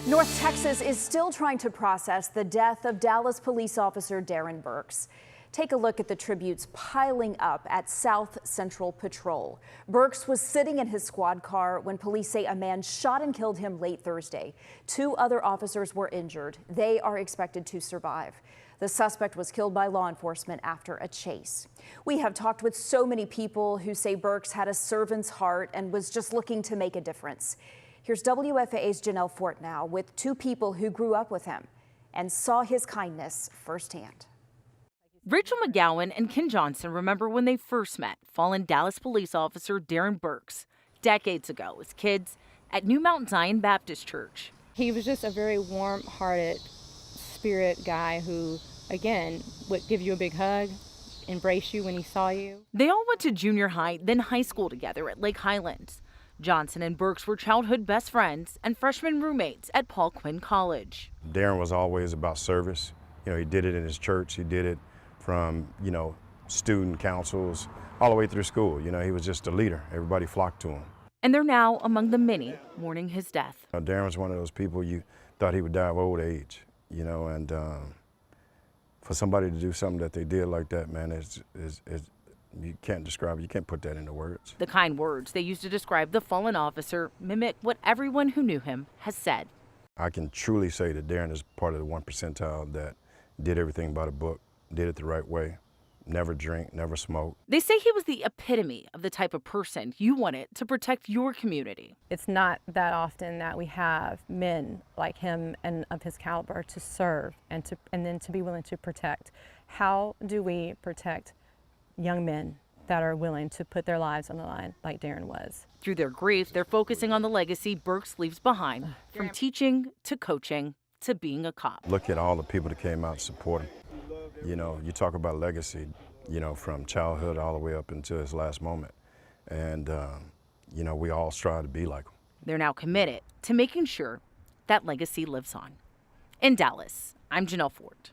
North Texas is still trying to process the death of Dallas police officer Darron Burks. Take a look at the tributes piling up at South Central Patrol. Burks was sitting in his squad car when police say a man shot and killed him late Thursday. 2 other officers were injured. They are expected to survive. The suspect was killed by law enforcement after a chase. We have talked with so many people who say Burks had a servant's heart and was just looking to make a difference. Here's WFAA's Janelle Fort now with 2 people who grew up with him and saw his kindness firsthand. Rachel McGowan and Ken Johnson remember when they first met fallen Dallas police officer Darron Burks decades ago as kids at New Mount Zion Baptist Church. He was just a very warm-hearted spirit guy who, again, would give you a big hug, embrace you when he saw you. They all went to junior high, then high school together at Lake Highlands. Johnson and Burks were childhood best friends and freshman roommates at Paul Quinn College. Darron was always about service. He did it in his church. He did it from, student councils all the way through school. He was just a leader. Everybody flocked to him. And they're now among the many mourning his death. Darron was one of those people you thought he would die of old age, and for somebody to do something that they did like that, man, you can't describe it. You can't put that into words. The kind words they used to describe the fallen officer mimic what everyone who knew him has said. I can truly say that Darron is part of the 1 percentile that did everything by the book, did it the right way, never drink, never smoke. They say he was the epitome of the type of person you wanted to protect your community. It's not that often that we have men like him and of his caliber to serve and then to be willing to protect. How do we protect young men that are willing to put their lives on the line like Darron was? Through their grief, they're focusing on the legacy Burks leaves behind, from teaching to coaching to being a cop. Look at all the people that came out to support him. You talk about legacy, from childhood all the way up until his last moment. And, we all strive to be like him. They're now committed to making sure that legacy lives on. In Dallas, I'm Janelle Fort.